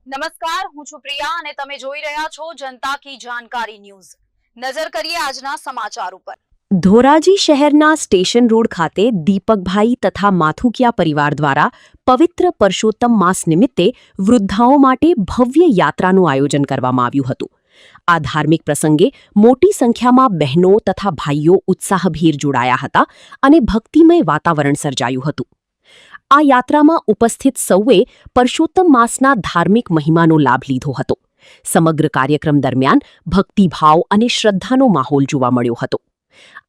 નમસ્કાર, હું છું પ્રિયા અને તમે જોઈ રહ્યા છો જનતા કી જાણકારી ન્યૂઝ। નજર કરીએ આજના સમાચાર ઉપર। ધોરાજી શહેરના સ્ટેશન રોડ ખાતે દીપકભાઈ તથા માથુકિયા પરિવાર દ્વારા પવિત્ર પરસોત્તમ માસ નિમિત્તે વૃદ્ધાઓ માટે ભવ્ય યાત્રાનું આયોજન કરવામાં આવ્યું હતું। આ ધાર્મિક પ્રસંગે મોટી સંખ્યામાં બહેનો તથા ભાઈઓ ઉત્સાહભેર જોડાયા હતા અને ભક્તિમય વાતાવરણ સર્જાયું હતું। આ યાત્રામાં ઉપસ્થિત સૌએ પરસોત્તમ માસના ધાર્મિક મહિમાનો લાભ લીધો હતો। સમગ્ર કાર્યક્રમ દરમિયાન ભક્તિભાવ અને શ્રદ્ધાનો માહોલ જોવા મળ્યો હતો।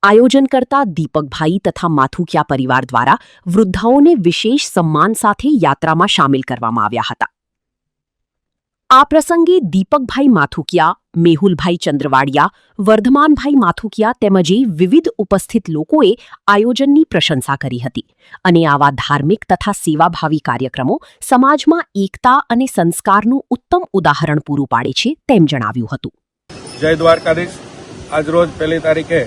આયોજન કરતા દીપકભાઈ તથા માથુકિયા પરિવાર દ્વારા વૃદ્ધાઓને વિશેષ સન્માન સાથે યાત્રામાં સામેલ કરવામાં આવ્યા હતા। આ પ્રસંગે દીપકભાઈ માથુકિયા, મેહુલભાઈ ચંદ્રવાડિયા, વર્ધમાનભાઈ માથુકિયા તેમજ વિવિધ ઉપસ્થિત લોકોએ આયોજનની પ્રશંસા કરી હતી અને આવા ધાર્મિક તથા સેવાભાવી કાર્યક્રમો સમાજમાં એકતા અને સંસ્કારનું ઉત્તમ ઉદાહરણ પૂરું પાડે છે તેમ જણાવ્યું હતું। જય દ્વારકાધીશ। આજરોજ 1 તારીખે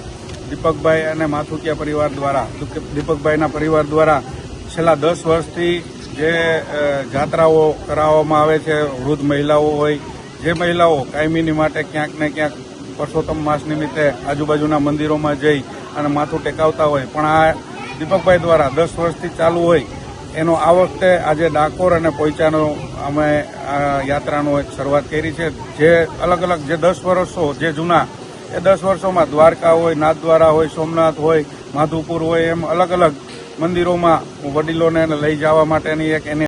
દીપકભાઈ અને માથુકિયા પરિવાર દ્વારા દીપકભાઈના પરિવાર દ્વારા છેલ્લા 10 વર્ષથી જે જાત્રાઓ કરાવવામાં આવે છે, વૃદ્ધ મહિલાઓ હોય, જે મહિલાઓ કાયમીની માટે ક્યાંક ને ક્યાંક પરસોત્તમ માસ નિમિત્તે આજુબાજુના મંદિરોમાં જઈ અને માથું ટેકાવતા હોય, પણ આ દીપકભાઈ દ્વારા 10 વર્ષથી ચાલુ હોય એનો આ વખતે આજે ડાકોર અને પોઈચાનો અમે યાત્રાનો એક શરૂઆત કરી છે। જે અલગ અલગ જે 10 વર્ષો જે જૂના એ 10 વર્ષોમાં દ્વારકા હોય, નાથદ્વારા હોય, સોમનાથ હોય, માધુપુર હોય, એમ અલગ અલગ મંદિરોમાં વડીલોને લઈ જવા માટેની એક એની